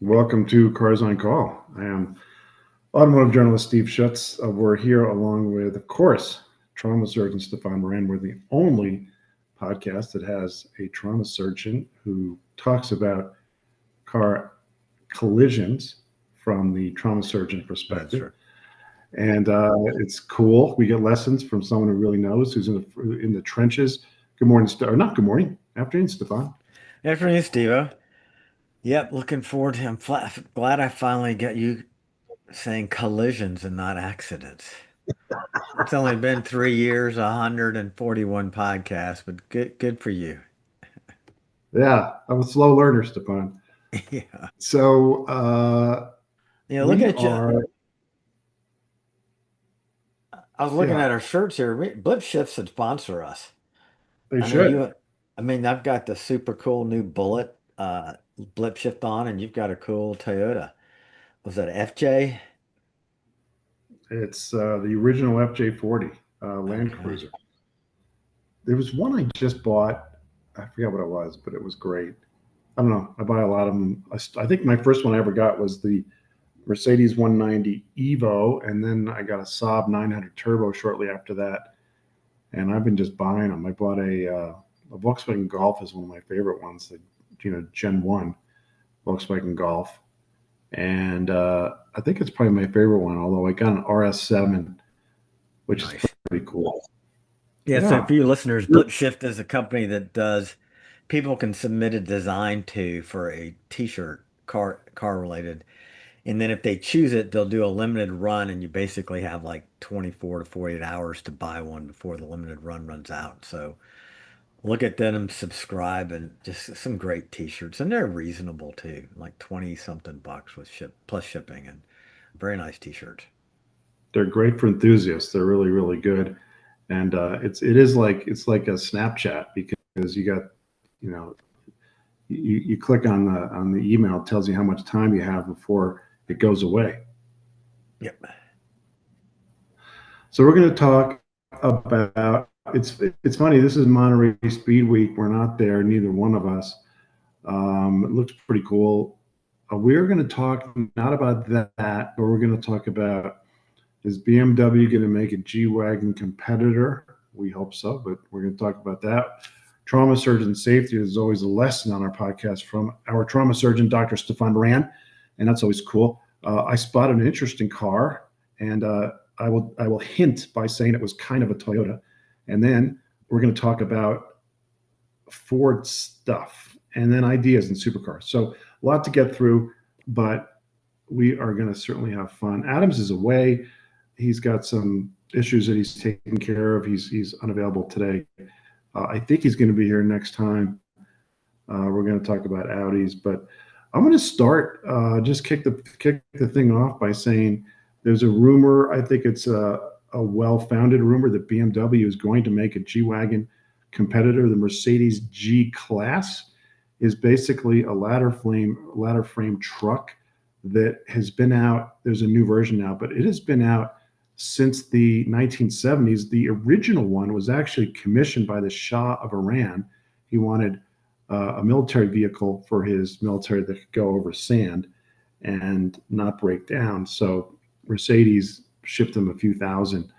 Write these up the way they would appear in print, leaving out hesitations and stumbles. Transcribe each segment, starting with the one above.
Welcome to Cars on Call. I am automotive journalist Steve Schutz. We're here along with, of course, trauma surgeon Stephan Moran. We're the only podcast that has a trauma surgeon who talks about car collisions from the trauma surgeon That's perspective. true. And it's cool. We get lessons from someone who really knows, who's in the trenches. Good morning, or not good morning, afternoon, Stephan. Afternoon, Steve. Yep, looking forward to. Glad I finally got you saying collisions and not accidents. It's only been 3 years, 141 podcasts, but good for you. Yeah, I'm a slow learner, Stephan. Yeah. So Looking we at you. are, I was looking yeah, at our shirts here. Blip Shifts should sponsor us. they I know should. you. I mean, I've got the super cool new Bullet Blip Shift on, and you've got a cool Toyota. Was that FJ? It's the original FJ40 Land Okay. Cruiser. There was one I just bought. I forget what it was, but it was great. I don't know. I buy a lot of them. I think my first one I ever got was the Mercedes 190 Evo, and then I got a Saab 900 Turbo shortly after that. And I've been just buying them. I bought a Volkswagen Golf is one of my favorite ones. The Gen One Volkswagen Golf, and I think it's probably my favorite one. Although I got an RS7, which is Nice. pretty cool. Yeah, so Yeah. for you listeners, Blip Shift is a company that does people can submit a design to for a t-shirt car related. And then if they choose it, they'll do a limited run and you basically have like 24 to 48 hours to buy one before the limited run runs out. So look at them, subscribe and just some great t-shirts and they're reasonable too, like 20 something bucks with ship plus shipping and very nice t-shirts. They're great for enthusiasts. They're really, really good. And it's like a Snapchat because you got you know you click on the email, it tells you how much time you have before it goes away. Yep. So we're going to talk about it's funny. This is Monterey Speed Week. We're not there, neither one of us. It looks pretty cool. We're going to talk not about that, but we're going to talk about, is BMW going to make a G-wagen competitor? We hope so, but we're going to talk about that. Trauma surgeon safety is always a lesson on our podcast from our trauma surgeon, Dr. Stephan Moran, and that's always cool. I spotted an interesting car, and I will hint by saying it was kind of a Toyota, and then we're going to talk about Ford stuff and then ideas in supercars. So a lot to get through, but we are going to certainly have fun. Adams is away. He's got some issues that he's taking care of. He's unavailable today. I think he's going to be here next time. We're going to talk about Audis, but I'm going to start just kick the thing off by saying there's a rumor. I think it's a well-founded rumor that BMW is going to make a G-wagen competitor. The Mercedes G class is basically a ladder frame truck that has been out. There's a new version now, but it has been out since the 1970s. The original one was actually commissioned by the Shah of Iran. He wanted a military vehicle for his military that could go over sand and not break down. So Mercedes shipped him a few thousand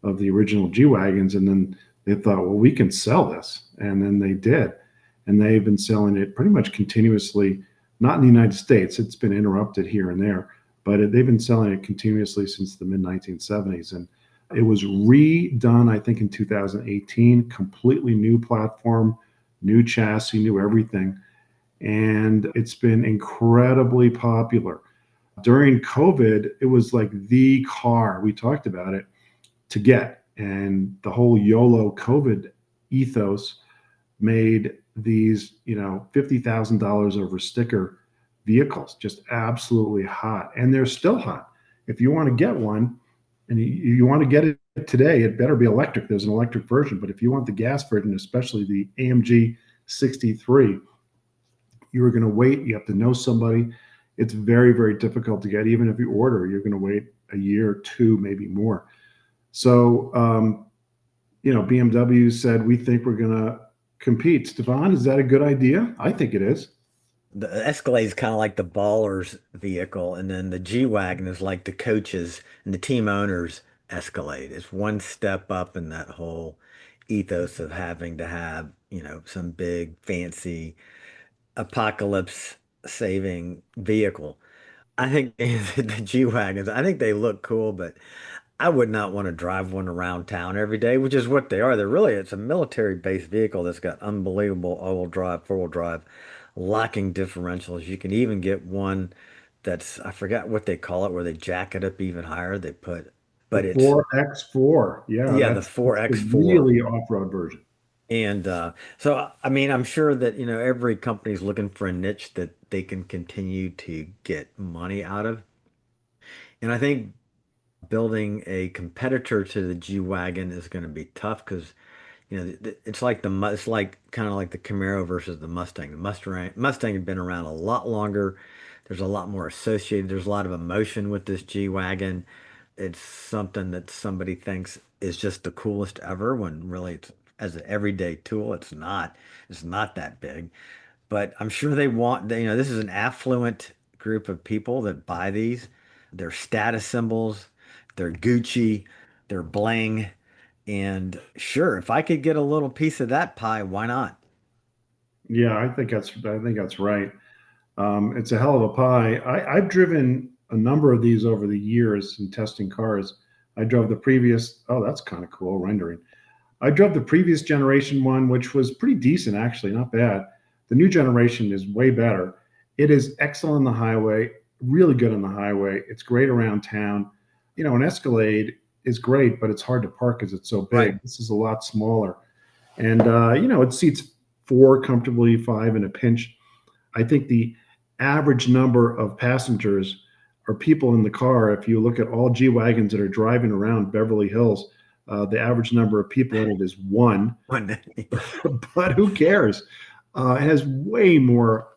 of the original G wagons, and then they thought, well, we can sell this, and then they did, and they've been selling it pretty much continuously. Not in the United States; it's been interrupted here and there, but they've been selling it continuously since the mid 1970s, and it was redone, I think, in 2018. Completely new platform, new chassis, new everything, and it's been incredibly popular. During COVID, it was like the car, we talked about it, to get. And the whole YOLO COVID ethos made these, $50,000 over sticker vehicles just absolutely hot. And they're still hot. If you want to get one and you want to get it today, it better be electric. There's an electric version. But if you want the gas version, especially the AMG 63, you are going to wait. You have to know somebody. It's very, very difficult to get. Even if you order, you're going to wait a year, two, maybe more. So, BMW said, we think we're going to compete. Stefan, is that a good idea? I think it is. the Escalade is kind of like the baller's vehicle, and then the G-Wagen is like the coaches and the team owners' Escalade. It's one step up in that whole ethos of having to have, some big fancy apocalypse saving vehicle. I think the G-Wagons, I think they look cool, but I would not want to drive one around town every day, which is what they are. It's a military-based vehicle that's got unbelievable all-wheel drive, four-wheel drive, locking differentials. You can even get one that's, I forgot what they call it, where they jack it up even higher. The But it's, 4X4. Yeah, yeah, the that's the 4X4. really off-road version. And so, I mean, I'm sure that, every company's looking for a niche that they can continue to get money out of. And I think building a competitor to the G-Wagon is going to be tough because, it's like it's like kind of like the Camaro versus the Mustang. The Mustang had been around a lot longer. There's a lot more associated. There's a lot of emotion with this G-Wagon. It's something that somebody thinks is just the coolest ever when really it's as an everyday tool, it's not. It's not that big. But I'm sure this is an affluent group of people that buy these. They're status symbols, they're Gucci, they're bling. And sure, if I could get a little piece of that pie, why not? Yeah, I think that's right. It's a hell of a pie. I've driven a number of these over the years in testing cars. I drove the previous. Oh, that's kind of cool rendering. I drove the previous generation one, which was pretty decent, actually, not bad. The new generation is way better. It is excellent on the highway, really good on the highway. It's great around town. An Escalade is great, but it's hard to park because it's so Right. big. This is a lot smaller. And, it seats four comfortably, five in a pinch. I think the average number of passengers or people in the car, if you look at all G Wagons that are driving around Beverly Hills, the average number of people in it is one. One, But who cares? It has way more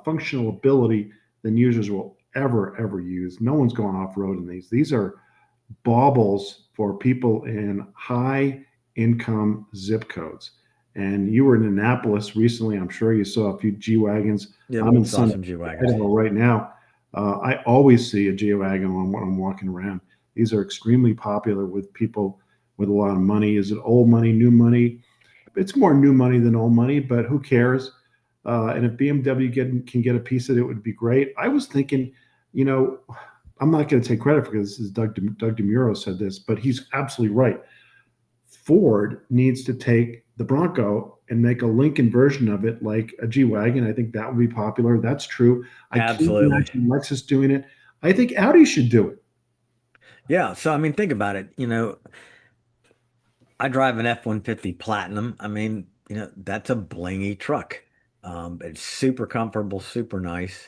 functional ability than users will ever use. No one's going off road in these. These are baubles for people in high income zip codes. And you were in Annapolis recently. I'm sure you saw a few G wagons. yeah, I'm in saw Sun some G-Wagons. Idaho right now. I always see a G wagon when I'm walking around. These are extremely popular with people with a lot of money. Is it old money, new money? It's more new money than old money, but who cares? And if BMW can get a piece of it, it would be great. I was thinking, you know, I'm not going to take credit for this. This is Doug DeMuro said this, but he's absolutely right. Ford needs to take the Bronco and make a Lincoln version of it, like a G wagon. I think that would be popular. That's true. I can't Absolutely. imagine Lexus doing it. I think Audi should do it. Yeah. So, I mean, think about it. I drive an F-150 Platinum. I mean, that's a blingy truck. It's super comfortable, super nice,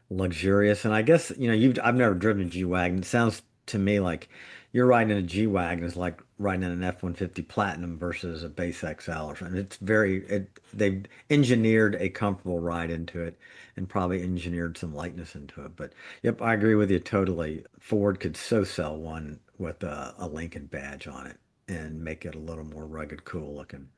luxurious. And I guess, I've never driven a G-Wagon. It sounds to me like you're riding in a G-Wagon is like riding in an F-150 Platinum versus a base XL or something. They've engineered a comfortable ride into it and probably engineered some lightness into it. But yep, I agree with you totally. Ford could so sell one with a Lincoln badge on it and make it a little more rugged, cool looking.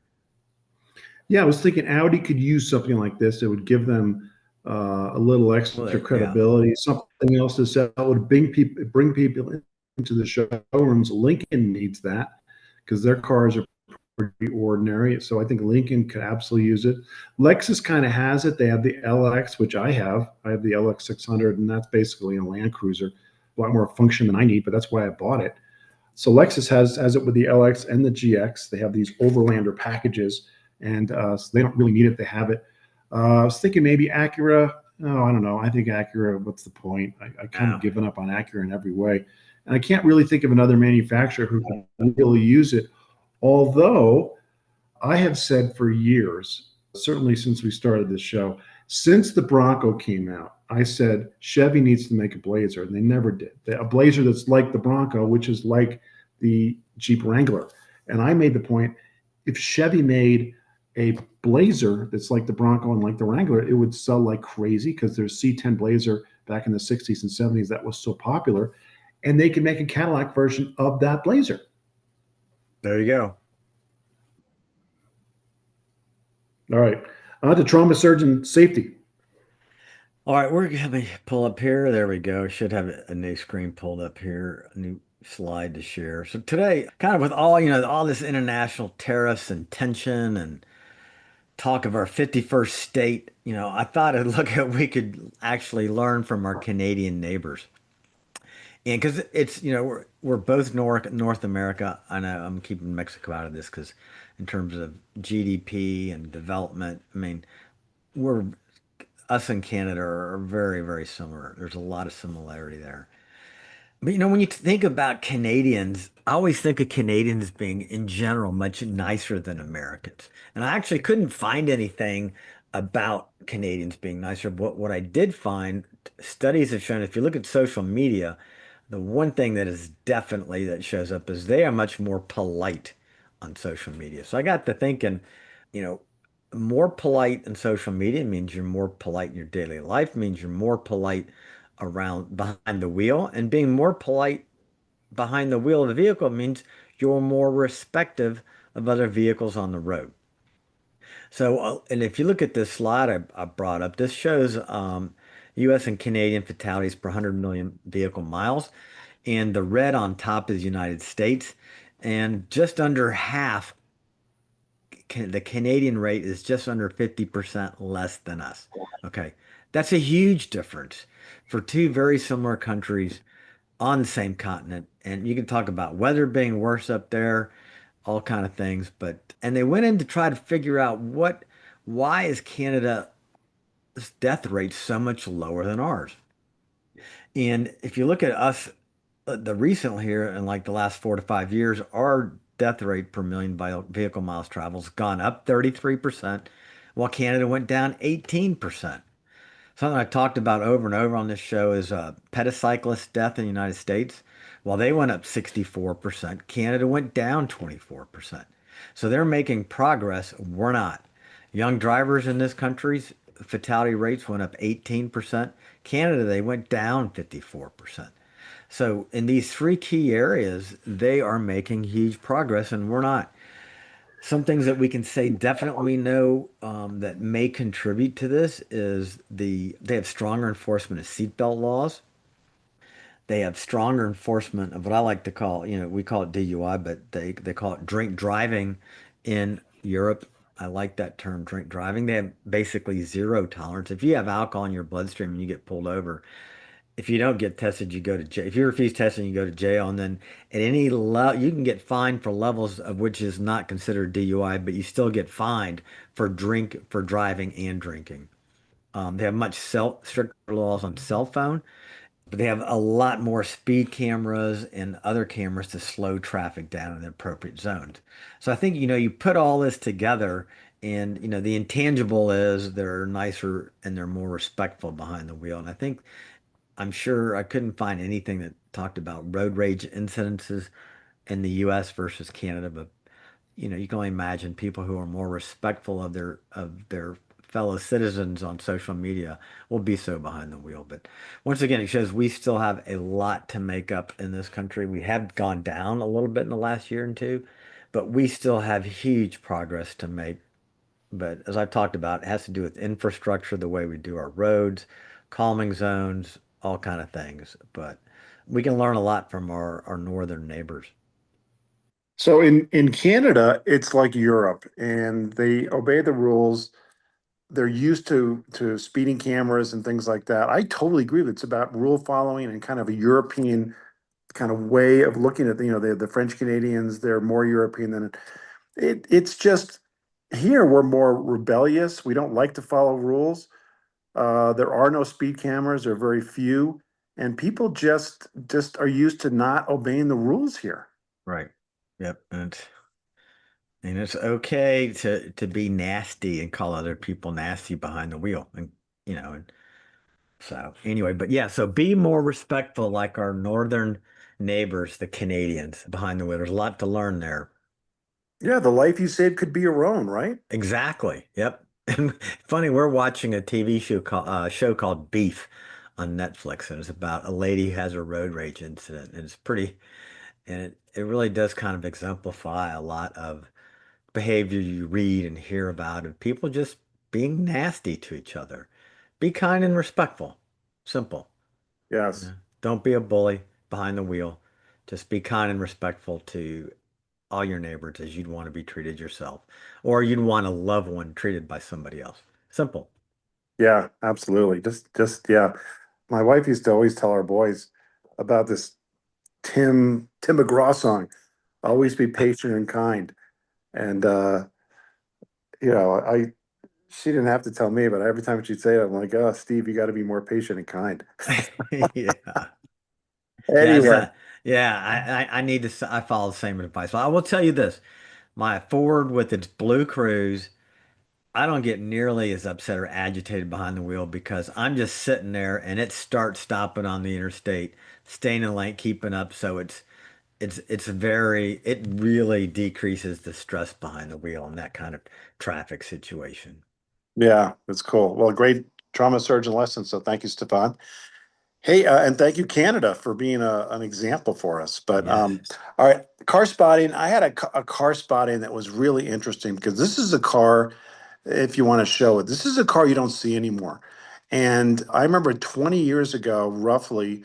Yeah, I was thinking Audi could use something like this. It would give them a little extra Well, yeah, credibility, something else to sell. It would bring people into the showrooms. Lincoln needs that because their cars are pretty ordinary. So I think Lincoln could absolutely use it. Lexus kind of has it. They have the LX, which I have. I have the LX 600, and that's basically a Land Cruiser. A lot more function than I need, but that's why I bought it. So Lexus has it with the LX and the GX. They have these Overlander packages, and so they don't really need it. They have it. I was thinking maybe Acura. No, I don't know. I think Acura. What's the point? I kind of no, given up on Acura in every way, and I can't really think of another manufacturer who can really use it. Although I have said for years, certainly since we started this show, since the Bronco came out, I said Chevy needs to make a Blazer, and they never did. A Blazer that's like the Bronco, which is like the Jeep Wrangler. And I made the point, if Chevy made a Blazer that's like the Bronco and like the Wrangler, it would sell like crazy because there's C10 Blazer back in the 60s and 70s that was so popular. And they can make a Cadillac version of that Blazer. there you go. All right. On to trauma surgeon safety. All right, we're gonna pull up here. There we go. Should have a new screen pulled up here, a new slide to share. So today, kind of with all, all this international tariffs and tension and talk of our 51st state, I thought I'd look at we could actually learn from our Canadian neighbors. And because it's, we're both North America. I know I'm keeping Mexico out of this because in terms of GDP and development, I mean, we're us and Canada are very, very similar. There's a lot of similarity there. But when you think about Canadians, I always think of Canadians being, in general, much nicer than Americans. And I actually couldn't find anything about Canadians being nicer. But what I did find, studies have shown, if you look at social media, the one thing that is definitely that shows up is they are much more polite on social media. So I got to thinking, you know, more polite in social media means you're more polite in your daily life, means you're more polite around behind the wheel, and being more polite behind the wheel of the vehicle means you're more respective of other vehicles on the road. So, and if you look at this slide I brought up, this shows U.S. and Canadian fatalities per 100 million vehicle miles, and the red on top is United States, and just under half the Canadian rate is just under 50% less than us. Okay. That's a huge difference for two very similar countries on the same continent. And you can talk about weather being worse up there, all kind of things. And they went in to try to figure out why is Canada's death rate so much lower than ours? And if you look at us, the recent here in like the last 4 to 5 years, our death rate per million vehicle miles traveled has gone up 33%, while Canada went down 18%. Something I talked about over and over on this show is pedicyclist death in the United States. While they went up 64%, Canada went down 24%. So they're making progress. We're not. Young drivers in this country's fatality rates went up 18%. Canada, they went down 54%. So in these three key areas, they are making huge progress, and we're not. Some things that we can say definitely we know that may contribute to this is they have stronger enforcement of seatbelt laws. They have stronger enforcement of what I like to call, we call it DUI, but they call it drink driving in Europe. I like that term, drink driving. They have basically zero tolerance. If you have alcohol in your bloodstream and you get pulled over, if you don't get tested, you go to jail. If you refuse testing, you go to jail. And then at any level, you can get fined for levels of which is not considered DUI, but you still get fined for driving and drinking. They have much stricter laws on cell phone, but they have a lot more speed cameras and other cameras to slow traffic down in the appropriate zones. So I think, you put all this together and, the intangible is they're nicer and they're more respectful behind the wheel. And I think I'm sure I couldn't find anything that talked about road rage incidences in the US versus Canada, but you can only imagine people who are more respectful of their fellow citizens on social media will be so behind the wheel. But once again, it shows we still have a lot to make up in this country. We have gone down a little bit in the last year and two, but we still have huge progress to make. But as I've talked about, it has to do with infrastructure, the way we do our roads, calming zones, all kind of things. But we can learn a lot from our northern neighbors. So in Canada, it's like Europe, and they obey the rules. They're used to speeding cameras and things like that. I totally agree. It's about rule following and kind of a European kind of way of looking at the French Canadians. They're more European than it's just here we're more rebellious. We don't like to follow rules. There are no speed cameras, there are very few, and people just are used to not obeying the rules here. Right. Yep. And it's okay to be nasty and call other people nasty behind the wheel. And so anyway, but yeah, so be more respectful like our northern neighbors, the Canadians behind the wheel. There's a lot to learn there. Yeah, the life you saved could be your own, right? Exactly. Yep. And funny, we're watching a TV show called Beef on Netflix, and it's about a lady who has a road rage incident, and it's pretty, and it really does kind of exemplify a lot of behavior you read and hear about of people just being nasty to each other, be kind and respectful. Simple. Yes. Yeah. Don't be a bully behind the wheel. Just be kind and respectful to all your neighbors as you'd want to be treated yourself, or you'd want a loved one treated by somebody else. Simple. Yeah, absolutely. Yeah. My wife used to always tell our boys about this Tim McGraw song, always be patient and kind. And I she didn't have to tell me, but every time she'd say it, I'm like, oh, Steve, you got to be more patient and kind. Yeah. Yeah, it's Anyway, not, yeah, I need to, I follow the same advice. Well, I will tell you this, my Ford with its Blue Cruise, I don't get nearly as upset or agitated behind the wheel because I'm just sitting there and it starts stopping on the interstate, staying in lane, keeping up. So it really decreases the stress behind the wheel in that kind of traffic situation. yeah, that's cool. Well, great trauma surgeon lesson. So thank you, Stefan. Hey, and thank you, Canada, for being an example for us. But Yes. all right, car spotting. I had a car spotting that was really interesting because this is a car, if you want to show it, this is a car you don't see anymore. And I remember 20 years ago, roughly,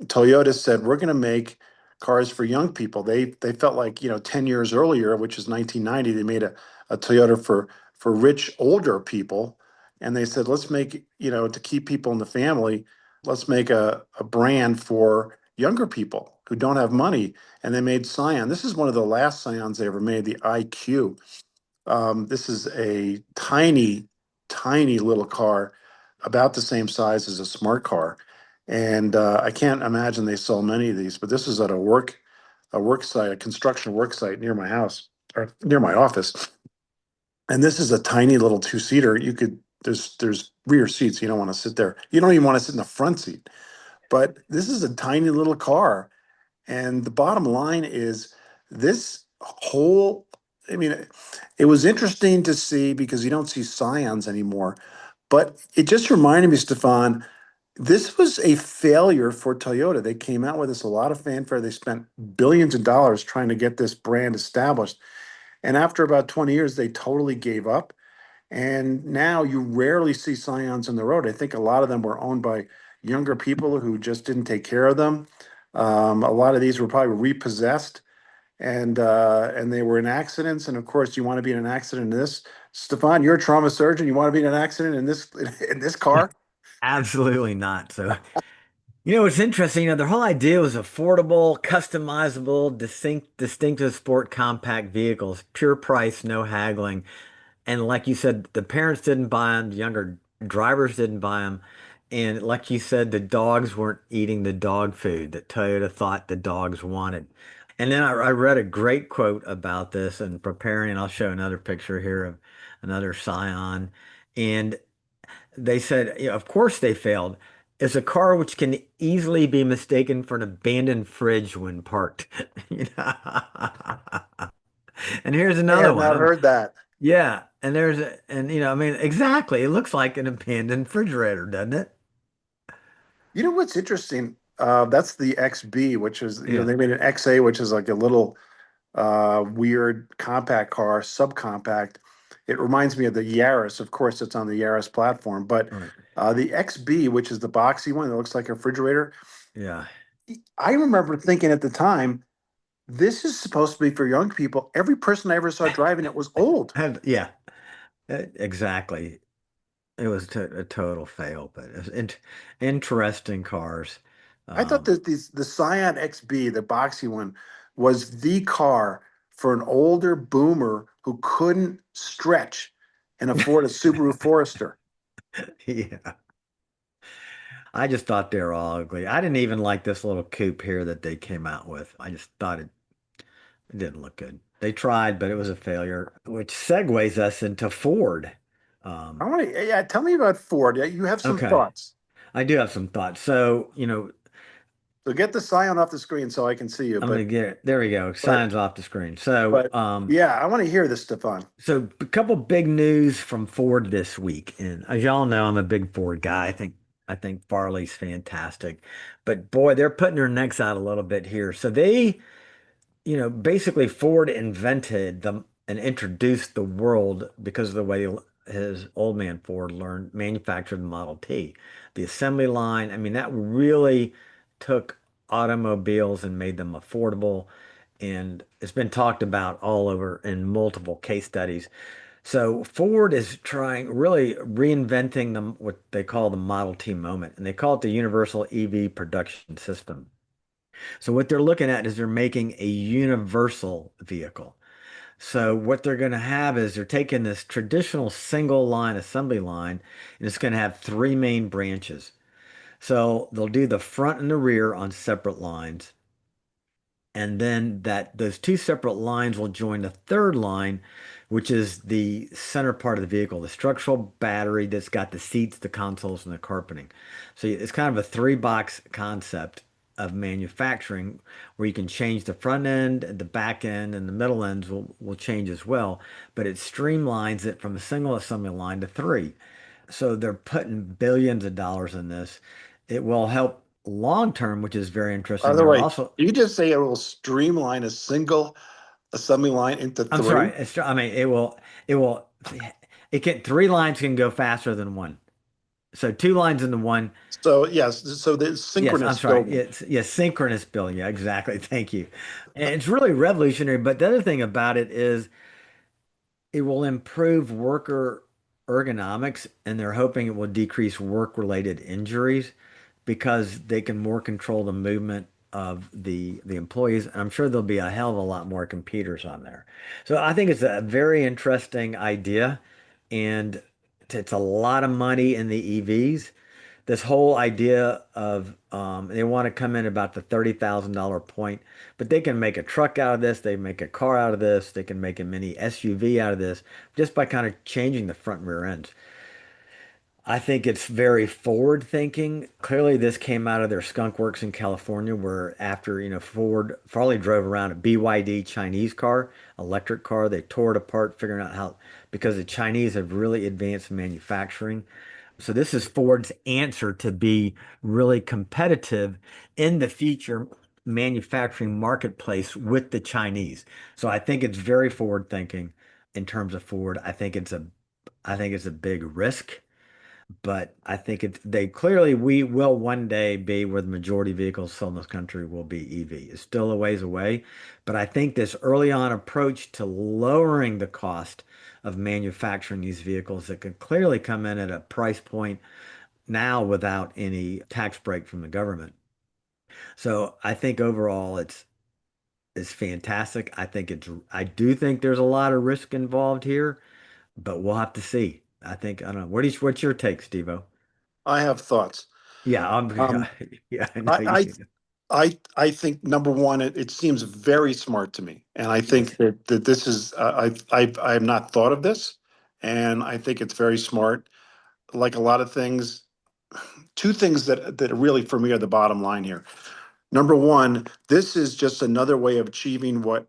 Toyota said, we're going to make cars for young people. They felt like, 10 years earlier, which is 1990, they made a Toyota for rich older people. And they said, let's make, to keep people in the family, let's make a brand for younger people who don't have money. And they made Scion. This is one of the last Scions they ever made, the IQ. This is a tiny, tiny little car, about the same size as a smart car. And I can't imagine they sell many of these, but this is at a work site, a construction work site near my house or near my office. And this is a tiny little two-seater. There's rear seats. You don't want to sit there. You don't even want to sit in the front seat. But this is a tiny little car. And the bottom line is this whole, I mean, it was interesting to see because you don't see Scions anymore. But it just reminded me, Stefan, this was a failure for Toyota. They came out with this a lot of fanfare. They spent billions of dollars trying to get this brand established. And after about 20 years, they totally gave up. And now you rarely see Scions on the road. I think a lot of them were owned by younger people who just didn't take care of them. A lot of these were probably repossessed and they were in accidents. And of course, you want to be in an accident in this. Stefan, you're a trauma surgeon. You want to be in an accident in this in this car? Absolutely not. So, what's interesting, their whole idea was affordable, customizable, distinctive sport compact vehicles, pure price, no haggling. And like you said, the parents didn't buy them, the younger drivers didn't buy them. And like you said, the dogs weren't eating the dog food that Toyota thought the dogs wanted. And then I read a great quote about this and preparing, and I'll show another picture here of another Scion. And they said, of course they failed. It's a car which can easily be mistaken for an abandoned fridge when parked. You know? And here's I another had one. not heard that. Yeah, and I mean, exactly. It looks like an abandoned refrigerator, doesn't it? You know what's interesting? That's the XB, which is, Yeah, they made an XA, which is like a little weird compact car, subcompact. It reminds me of the Yaris. Of course, it's on the Yaris platform, but right. the XB, which is the boxy one that looks like a refrigerator, Yeah, I remember thinking at the time, this is supposed to be for young people. Every person I ever saw driving it was old. and yeah, exactly. It was a total fail, but it was interesting cars. I thought Um, that the Scion XB, the boxy one, was the car for an older boomer who couldn't stretch and afford a Subaru Forester. yeah, I just thought they were all ugly. I didn't even like this little coupe here that they came out with. I just thought it didn't look good. They tried, but it was a failure, which segues us into Ford. I Um, want to, yeah, tell me about Ford. Yeah, you have some okay, thoughts. I do have some thoughts. So, So get the Scion off the screen so I can see you. I'm gonna get it. There we go. But Signs off the screen. So, but yeah, I want to hear this, Stefan. so a couple big news from Ford this week, and as y'all know, I'm a big Ford guy. I think Farley's fantastic, but boy, they're putting their necks out a little bit here. So basically Ford invented them and introduced the world because of the way his old man Ford learned manufactured the Model T. The assembly line, I mean, that really took automobiles and made them affordable. And it's been talked about all over in multiple case studies. So Ford is trying really reinventing what they call the Model T moment, and they call it the Universal EV Production System. So what they're looking at is they're making a universal vehicle. So what they're going to have is they're taking this traditional single line assembly line, and it's going to have three main branches. So they'll do the front and the rear on separate lines. And then those two separate lines will join the third line, which is the center part of the vehicle, the structural battery that's got the seats, the consoles, and the carpeting. So it's kind of a three-box concept of manufacturing where you can change the front end, the back end, and the middle ends will change as well. But it streamlines it from a single assembly line to three. So they're putting billions of dollars in this. It will help long term, which is very By interesting. the They're way, also you just say it will streamline a single assembly line into I'm sorry. three. I mean, it will, three lines can go faster than one. So two lines into one. So yes, so the Yes, I'm synchronous sorry. building. It's yes, synchronous billing. Yeah, exactly. Thank you. And it's really revolutionary. But the other thing about it is it will improve worker ergonomics, and they're hoping it will decrease work-related injuries because they can more control the movement of the employees. And I'm sure there'll be a hell of a lot more computers on there. So I think it's a very interesting idea, and it's a lot of money in the EVs. This whole idea of they want to come in about the $30,000 point, but they can make a truck out of this, they make a car out of this, they can make a mini SUV out of this just by kind of changing the front and rear ends. I think it's very forward thinking. Clearly, this came out of their skunk works in California, where after, Ford Farley drove around a BYD Chinese car, electric car, they tore it apart, figuring out how, because the Chinese have really advanced manufacturing. So this is Ford's answer to be really competitive in the future manufacturing marketplace with the Chinese. So I think it's very forward thinking in terms of Ford. I think it's a big risk, but I think they clearly we will one day be where the majority of vehicles sold in this country will be EV. It's still a ways away, but I think this early on approach to lowering the cost of manufacturing these vehicles that could clearly come in at a price point now without any tax break from the government. So I think overall it's fantastic. I do think there's a lot of risk involved here, but we'll have to see. I don't know. What's your take, Steve-O? I have thoughts. Yeah, Um, yeah, I know you I do. I think number one, it seems very smart to me, and I Yes. think that this is I have not thought of this, and I think it's very smart. Like a lot of things, two things that really for me are the bottom line here. Number one, this is just another way of achieving what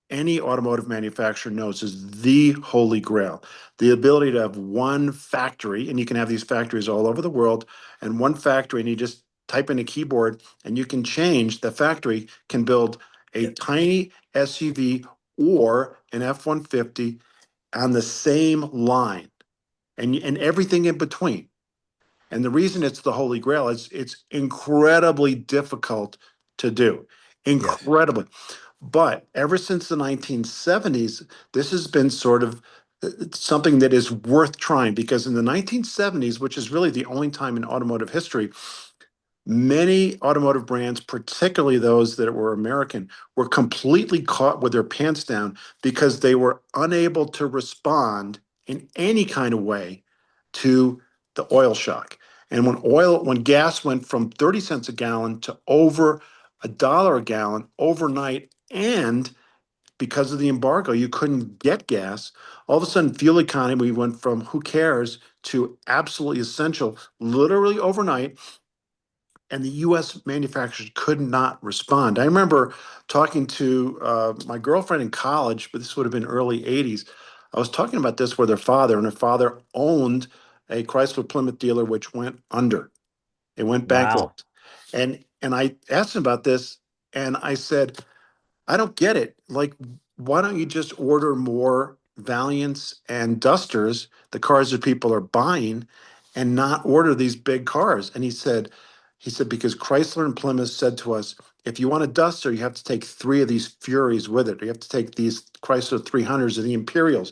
any automotive manufacturer knows is the holy grail, the ability to have one factory, and you can have these factories all over the world, and one factory, and you just type in a keyboard and you can change, the factory can build a Yep. tiny SUV or an F-150 on the same line, and everything in between. And the reason it's the holy grail is it's incredibly difficult to do. Yes. Incredibly. But ever since the 1970s, this has been sort of something that is worth trying, because in the 1970s, which is really the only time in automotive history, many automotive brands, particularly those that were American, were completely caught with their pants down because they were unable to respond in any kind of way to the oil shock. And when gas went from 30 cents a gallon to over $1 a gallon overnight, and because of the embargo, you couldn't get gas. All of a sudden, fuel economy went from who cares to absolutely essential, literally overnight, and the U.S. manufacturers could not respond. I remember talking to my girlfriend in college, but this would have been early 80s. I was talking about this with her father, and her father owned a Chrysler Plymouth dealer which went under. It went Wow. bankrupt. And I asked him about this, and I said, I don't get it. Like, why don't you just order more Valiants and Dusters, the cars that people are buying, and not order these big cars. And he said, because Chrysler and Plymouth said to us, if you want a Duster, you have to take three of these Furies with it. You have to take these Chrysler 300s and the Imperials,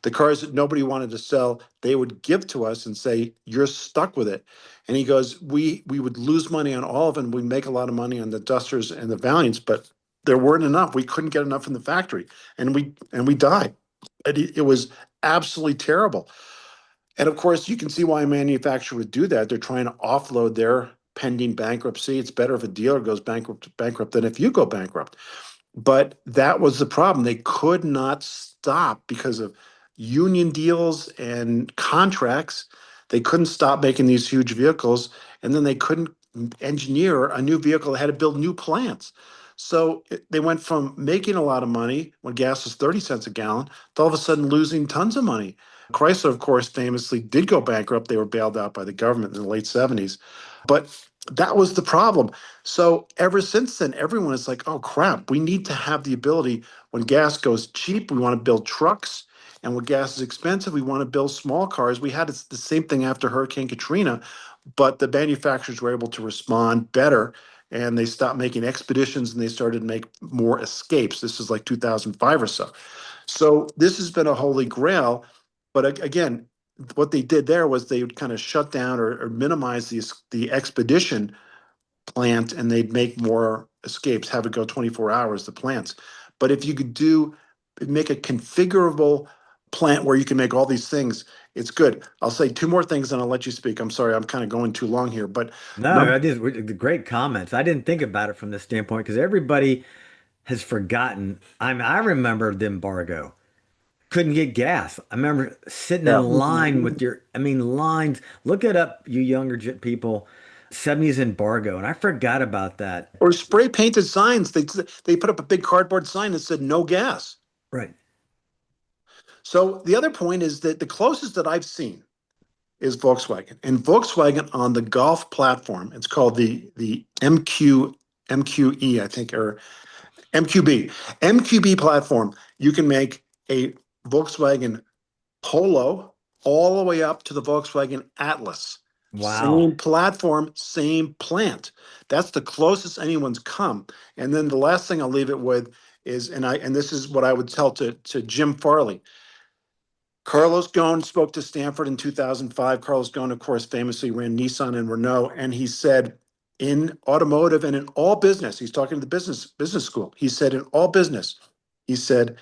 the cars that nobody wanted to sell. They would give to us and say, you're stuck with it. And he goes, we would lose money on all of them. We make a lot of money on the Dusters and the Valiants, but there weren't enough. We couldn't get enough from the factory, and we died. It was absolutely terrible. And of course, you can see why a manufacturer would do that. They're trying to offload their pending bankruptcy. It's better if a dealer goes bankrupt than if you go bankrupt. But that was the problem. They could not stop because of union deals and contracts. They couldn't stop making these huge vehicles, and then they couldn't engineer a new vehicle. They had to build new plants. So they went from making a lot of money when gas was 30 cents a gallon to all of a sudden losing tons of money. Chrysler, of course, famously did go bankrupt. They were bailed out by the government in the late 70s. But that was the problem. So ever since then, everyone is like, oh crap, we need to have the ability when gas goes cheap, we want to build trucks. And when gas is expensive, we want to build small cars. We had the same thing after Hurricane Katrina, but the manufacturers were able to respond better and they stopped making expeditions and they started to make more escapes. This is like 2005 or so. So this has been a holy grail. But again, what they did there was they would kind of shut down or minimize the expedition plant and they'd make more escapes, have it go 24 hours, the plants. But if you could make a configurable plant where you can make all these things, it's good. I'll say two more things and I'll let you speak. I'm sorry, I'm kind of going too long here, but No, number, I just great comments. I didn't think about it from this standpoint because everybody has forgotten. I remember the embargo. Couldn't get gas. I remember sitting in yeah, line with I mean, lines. Look it up, you younger people. 70s embargo, and I forgot about that. or spray painted signs. They put up a big cardboard sign that said no gas. Right. So the other point is that the closest that I've seen is Volkswagen. And Volkswagen on the Golf platform, it's called the MQE, I think, or MQB. MQB platform, you can make a Volkswagen Polo all the way up to the Volkswagen Atlas. Wow. Same platform, same plant. That's the closest anyone's come. And then the last thing I'll leave it with is, and this is what I would tell to Jim Farley. Carlos Ghosn spoke to Stanford in 2005. Carlos Ghosn, of course, famously ran Nissan and Renault, and he said, in automotive and in all business, he's talking to the business school. He said, in all business, he said,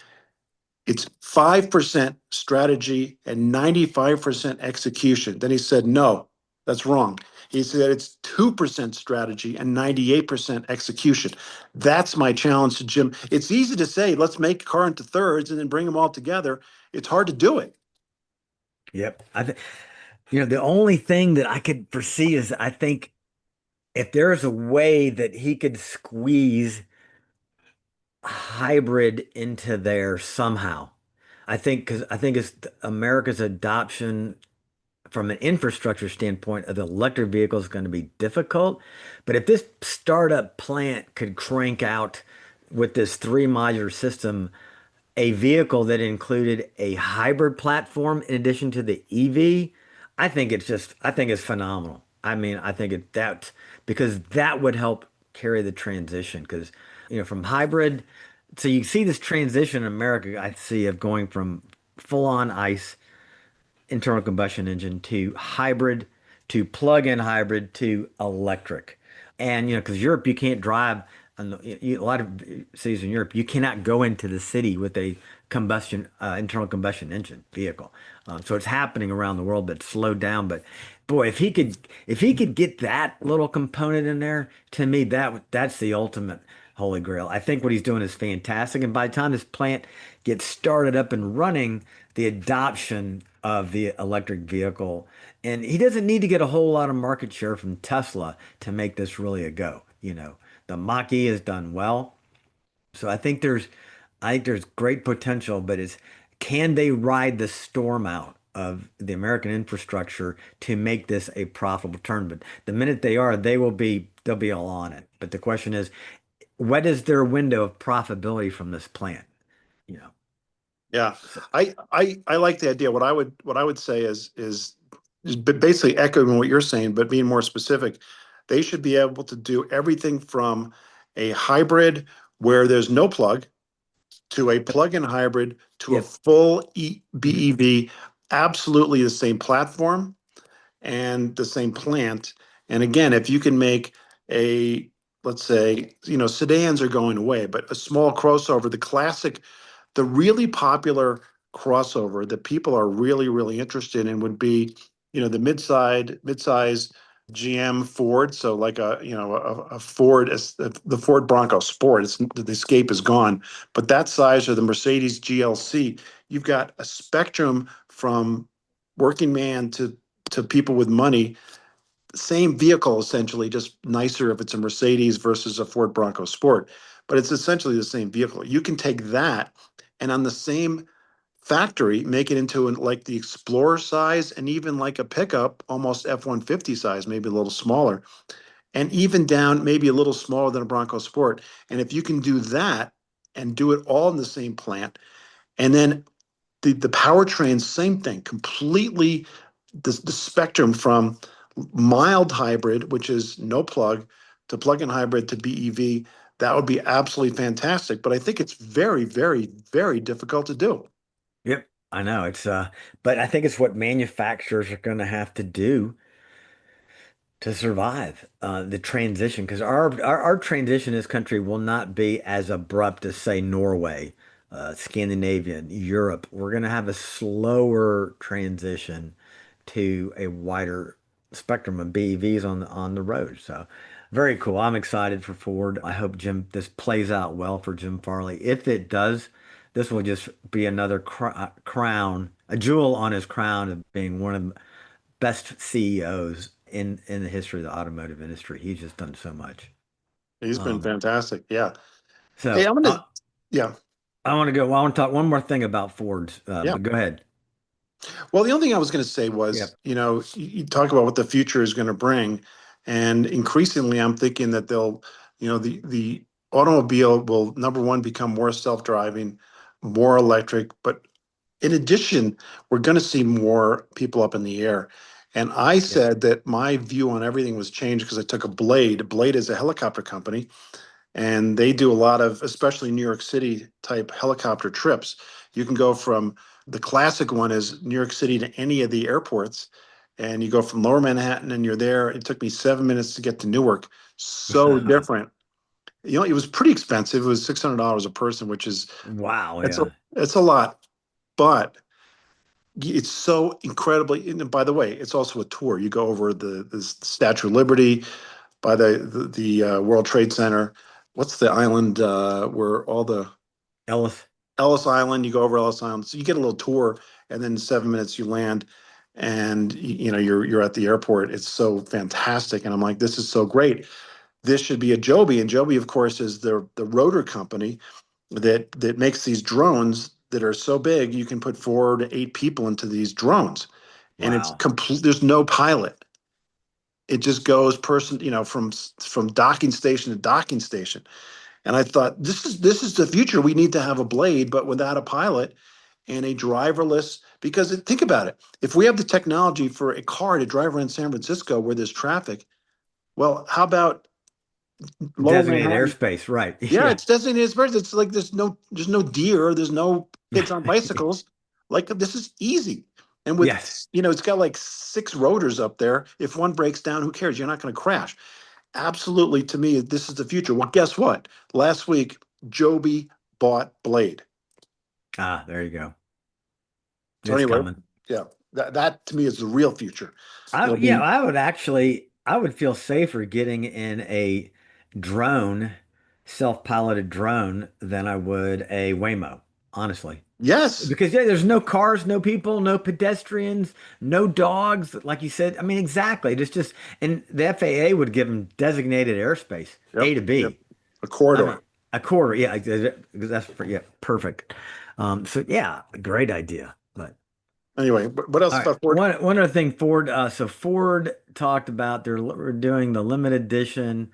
it's 5% strategy and 95% execution. Then he said, no, that's wrong. He said it's 2% strategy and 98% execution. That's my challenge to Jim. It's easy to say, let's make a car into thirds and then bring them all together. It's hard to do it. Yep. I think the only thing that I could foresee is I think if there's a way that he could squeeze hybrid into there somehow. I think it's America's adoption from an infrastructure standpoint of the electric vehicle is going to be difficult. But if this startup plant could crank out with this three modular system a vehicle that included a hybrid platform in addition to the EV, I think it's phenomenal. I mean, I think that because that would help carry the transition because, from hybrid, so you see this transition in America, I see of going from full on ICE internal combustion engine to hybrid to plug-in hybrid to electric. And because Europe, you can't drive. A lot of cities in Europe, you cannot go into the city with a internal combustion engine vehicle. So it's happening around the world, but slowed down. But boy, if he could get that little component in there, to me, that's the ultimate holy grail. I think what he's doing is fantastic. And by the time this plant gets started up and running, the adoption of the electric vehicle, and he doesn't need to get a whole lot of market share from Tesla to make this really a go. The Mach-E has done well. So I think there's great potential, but can they ride the storm out of the American infrastructure to make this a profitable turn? But the minute they are, they'll be all on it. But the question is, what is their window of profitability from this plant? You know. Yeah, So, I like the idea. What I would say is basically echoing what you're saying, but being more specific. They should be able to do everything from a hybrid where there's no plug to a plug-in hybrid to a yep. full Mhm. BEV, absolutely the same platform and the same plant. And again, if you can make a, let's say, sedans are going away, but a small crossover, the classic, the really popular crossover that people are really, really interested in would be, the mid-size GM Ford. So like a Ford, the Ford Bronco Sport. The Escape is gone, but that size, or the Mercedes GLC. You've got a spectrum from working man to people with money. Same vehicle essentially, just nicer if it's a Mercedes versus a Ford Bronco Sport, but it's essentially the same vehicle. You can take that and on the same factory make it into like the Explorer size, and even like a pickup, almost F-150 size, maybe a little smaller, and even down maybe a little smaller than a Bronco Sport. And if you can do that and do it all in the same plant, and then the powertrain, same thing, completely the spectrum from mild hybrid, which is no plug, to plug-in hybrid to BEV. That would be absolutely fantastic. But I think it's very, very, very difficult to do. Yep. I know but I think it's what manufacturers are going to have to do to survive the transition, because our transition in this country will not be as abrupt as, say, Norway, Scandinavia, Europe. We're going to have a slower transition to a wider spectrum of BEVs on the road. So very cool. I'm excited for Ford. I hope this plays out well for Jim Farley. If it does, this will just be another crown, a jewel on his crown of being one of best CEOs in the history of the automotive industry. He's just done so much. He's been Um, fantastic. Yeah. Hey, so I'm gonna. Yeah. I want to go. Well, I want to talk one more thing about Ford's. Yeah. But go ahead. Well, the only thing I was going to say was, Yep. you talk about what the future is going to bring, and increasingly, I'm thinking that the automobile will, number one, become more self-driving, more electric, but in addition, we're going to see more people up in the air. And I Yep. said that my view on everything was changed because I took a Blade. Blade is a helicopter company, and they do a lot of, especially New York City type helicopter trips. You can go from, the classic one is New York City to any of the airports, and you go from Lower Manhattan and you're there. It took me 7 minutes to get to Newark. So different. It was pretty expensive. It was $600 a person, which is, Wow. it's a Yeah. it's a lot, but it's so incredibly. And by the way, it's also a tour. You go over the Statue of Liberty, by the World Trade Center. What's the island where all the Ellis. Ellis Island? You go over Ellis Island, so you get a little tour, and then in 7 minutes you land, and you're at the airport. It's so fantastic, and I'm like, this is so great. This should be a Joby, and Joby, of course, is the rotor company that makes these drones that are so big you can put 4 to 8 people into these drones, and it's Wow. complete. There's no pilot. It just goes from docking station to docking station. And I thought, this is the future. We need to have a Blade, but without a pilot and a driverless. Because think about it, if we have the technology for a car to drive around San Francisco where there's traffic, well, how about Lower Designated Manhattan? airspace. Right. Yeah, Yeah. it's designated as birds. It's like there's no deer, there's no kids on bicycles. Like, this is easy. And Yes. it's got like 6 rotors up there. If one breaks down, who cares? You're not going to crash. Absolutely, to me, this is the future. Well, guess what? Last week, Joby bought Blade. Ah, there you go. So It's anyway, coming. yeah, that to me is the real future. It'll Yeah, be I would feel safer getting in a drone, self-piloted drone than I would a Waymo, honestly. yes, Because yeah, there's no cars, no people, no pedestrians, no dogs, like you said. I mean, exactly. It's just, and the FAA would give them designated airspace, yep, A to yep, B. a I mean, corridor. a quarter. Yeah, yeah, perfect. So yeah, great idea. But Anyway, what else all right, about Ford? one other thing, Ford. So Ford talked about they're doing the limited edition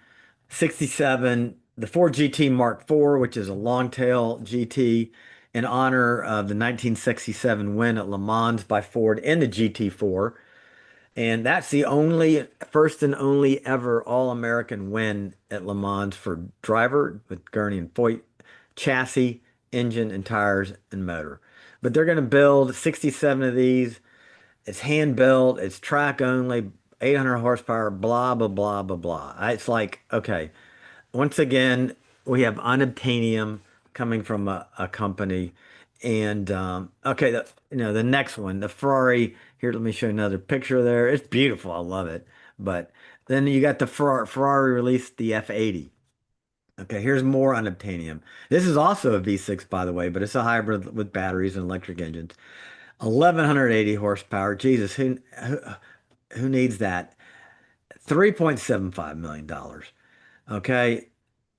67, the Ford GT Mark IV, which is a long tail GT, in honor of the 1967 win at Le Mans by Ford in the GT4. And that's the only, first and only ever All-American win at Le Mans for driver with Gurney and Foyt, chassis, engine, and tires and motor. But they're going to build 67 of these. It's hand built, it's track only, 800 horsepower, blah, blah, blah, blah, blah. It's like, okay, once again, we have unobtainium coming from a company. And okay, the next one, the Ferrari. Here, let me show you another picture there. It's beautiful. I love it. But then you got the Ferrari released the F80. Okay, here's more unobtainium. This is also a V6, by the way, but it's a hybrid with batteries and electric engines. 1180 horsepower. Jesus, who needs that? $3.75 million. Okay.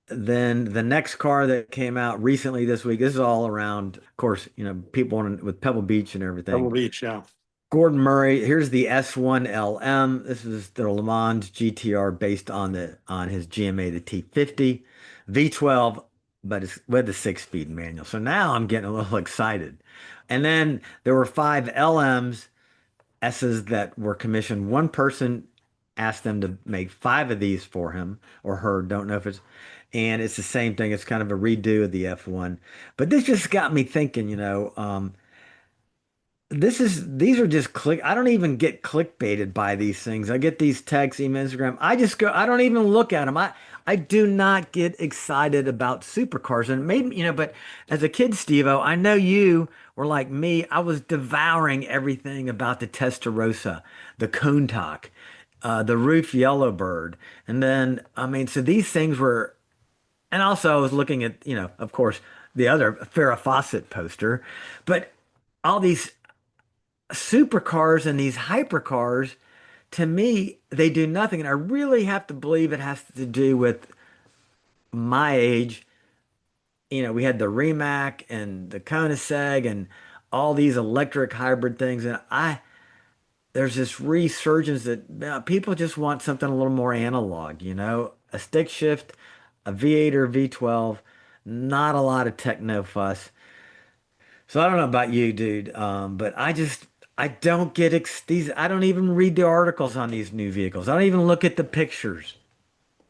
Then the next car that came out recently this week, this is all around, of course, people with Pebble Beach and Pebble everything. Beach, yeah. Gordon Murray, here's the S1LM. This is the Le Mans GTR based on his GMA, the T50, V12, but it's with the 6-speed manual. So now I'm getting a little excited. And then there were 5 LMs, S's that were commissioned. One person asked them to make 5 of these for him or her. Don't know if and it's the same thing. It's kind of a redo of the F1. But this just got me thinking, these are just I don't even get clickbaited by these things. I get these texts, emails, Instagram. I just go, I don't even look at them. I do not get excited about supercars. And maybe, but as a kid, Steve-O, I know you were like me. I was devouring everything about the Testarossa, the Countach, the Roof Yellowbird. And then, I mean, so these things were, and also I was looking at, of course, the other Farrah Fawcett poster, but all these supercars and these hypercars, to me, they do nothing. And I really have to believe it has to do with my age. We had the Rimac and the Koenigsegg and all these electric hybrid things. And there's this resurgence that people just want something a little more analog, a stick shift, a V8 or V12, not a lot of techno fuss. So I don't know about you, dude, but I don't get these. I don't even read the articles on these new vehicles. I don't even look at the pictures.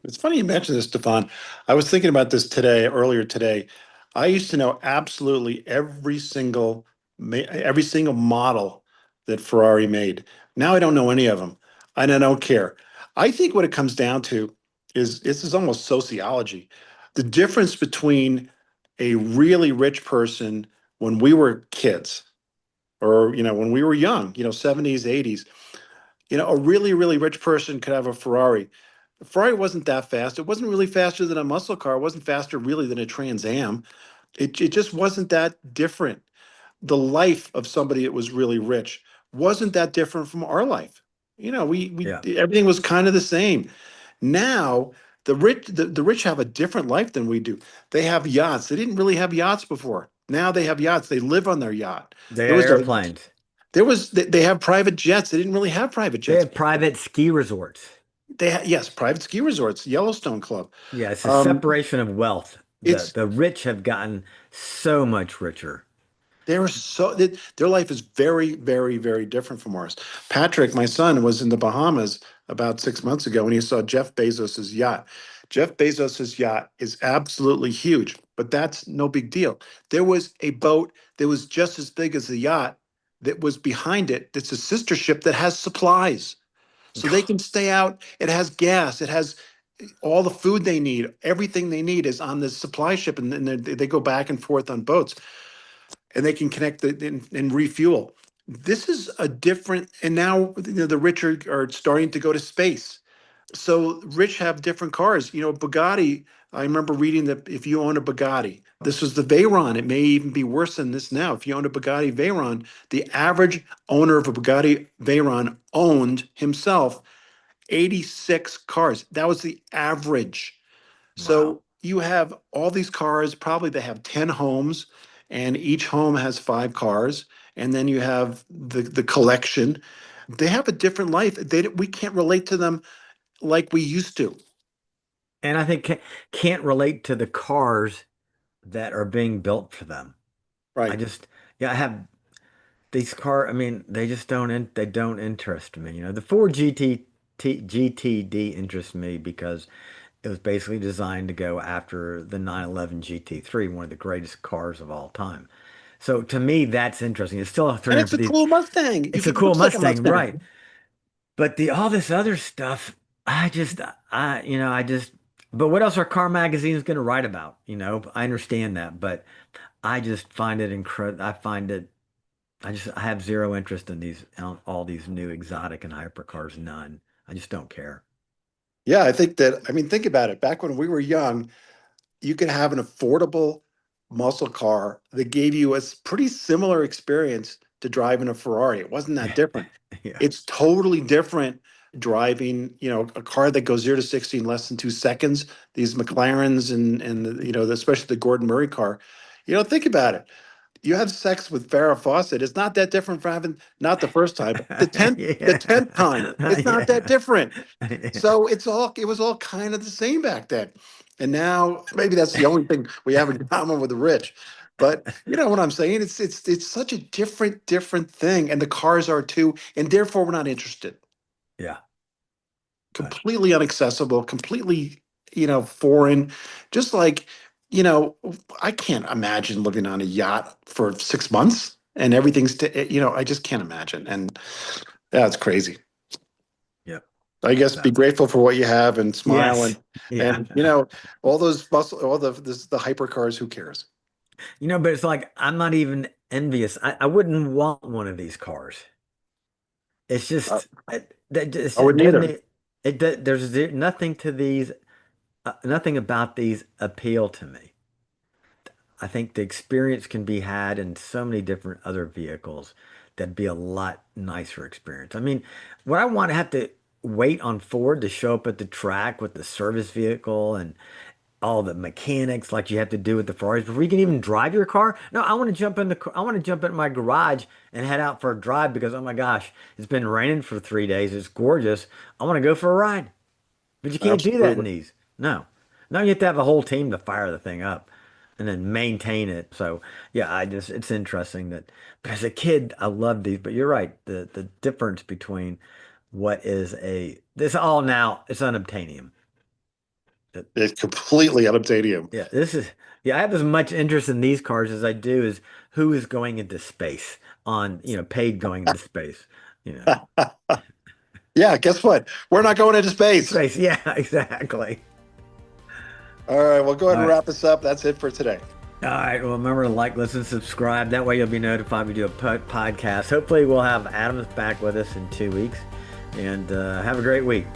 It's funny you mentioned this, Stefan. I was thinking about this earlier today. I used to know absolutely every single model that Ferrari made. Now I don't know any of them, and I don't care. I think what it comes down to is this is almost sociology. The difference between a really rich person when we were kids, or when we were young, 70s, 80s, a really, really rich person could have a Ferrari. The Ferrari wasn't that fast. It wasn't really faster than a muscle car. It wasn't faster really than a Trans Am. It just wasn't that different. The life of somebody that was really rich wasn't that different from our life. We Yeah, everything was kind of the same. Now the rich have a different life than we do. They have yachts. They didn't really have yachts before. Now they have yachts. They live on their yacht. they There had was a airplanes. they have private jets. They didn't really have private They jets. have private ski resorts. Yes, private ski resorts, Yellowstone Club. Yeah, it's a Um, separation of wealth. The it's the rich have gotten so much richer. their life is very, very, very different from ours. Patrick, my son, was in the Bahamas about 6 months ago and he saw Jeff Bezos's yacht. Jeff Bezos's yacht is absolutely huge, but that's no big deal. There was a boat that was just as big as the yacht that was behind it. That's a sister ship that has supplies. So they can stay out. It has gas. It has all the food they need. Everything they need is on this supply ship, and then they go back and forth on boats, and they can connect and refuel. This is a different, and now the rich are starting to go to space. So rich have different cars. Bugatti. I remember reading that if you own a Bugatti, this was the Veyron. It may even be worse than this now. If you own a Bugatti Veyron, the average owner of a Bugatti Veyron owned himself 86 cars. That was the average. Wow. So you have all these cars, probably they have 10 homes, and each home has 5 cars. And then you have the collection. They have a different life. We can't relate to them like we used to. And I think can't relate to the cars that are being built for them. Right. I just, yeah, I have these car. I mean, they just they don't interest me. The Ford GTD interests me because it was basically designed to go after the 911 GT3, one of the greatest cars of all time. So to me, that's interesting. It's still a And it's a 350. cool Mustang. It's a It cool looks like a Mustang, Mustang. right? But the all this other stuff, I just. But what else are car magazines going to write about? I understand that, but I just find it incredible. I find it. I have zero interest in all these new exotic and hypercars. None. I just don't care. Yeah, I think that, I mean, think about it. Back when we were young, you could have an affordable muscle car that gave you a pretty similar experience to driving a Ferrari. It wasn't that different. Yeah. It's totally different driving, a car that goes 0 to 60 in less than 2 seconds. These McLarens and especially the Gordon Murray car. Think about it. You have sex with Farrah Fawcett. It's not that different from having not the first time, but the tenth time. It's not that Yeah. different. Yeah. So it was all kind of the same back then. And now maybe that's the only thing we have in common with the rich. But you know what I'm saying? It's such a different thing. And the cars are too, and therefore we're not interested. Yeah. Right. Completely inaccessible, completely, foreign. Just like, you know, I can't imagine living on a yacht for 6 months and everything's I just can't imagine. And yeah, it's crazy. Yep. I guess be grateful for what you have and smile Yes. Yeah. and all those muscle, all the hypercars. Who cares? But it's like I'm not even envious. I wouldn't want one of these cars. It's Uh, just I it wouldn't doesn't either. there's nothing to these nothing about these appeal to me. I think the experience can be had in so many different other vehicles that'd be a lot nicer experience. I mean, would I want to have to wait on Ford to show up at the track with the service vehicle and all the mechanics like you have to do with the Ferraris before you can even drive your car? No, I want to jump in I want to jump in my garage and head out for a drive because oh my gosh, it's been raining for 3 days. It's gorgeous. I want to go for a ride. But you can't do that in Absolutely. these. No. Now you have to have a whole team to fire the thing up and then maintain it. So yeah, it's interesting that but as a kid I loved these, but you're right. The difference between what is this all now it's unobtainium. It's completely unobtainium. Yeah, I have as much interest in these cars as I do is who is going into space on, paid going into space, you know. Yeah, guess what? We're not going into space. Space, yeah, exactly. All right, we'll go ahead All and right. wrap this up. That's it for today. All right. Well, remember to like, listen, subscribe. That way you'll be notified we do a podcast. Hopefully we'll have Adams back with us in 2 weeks. And have a great week.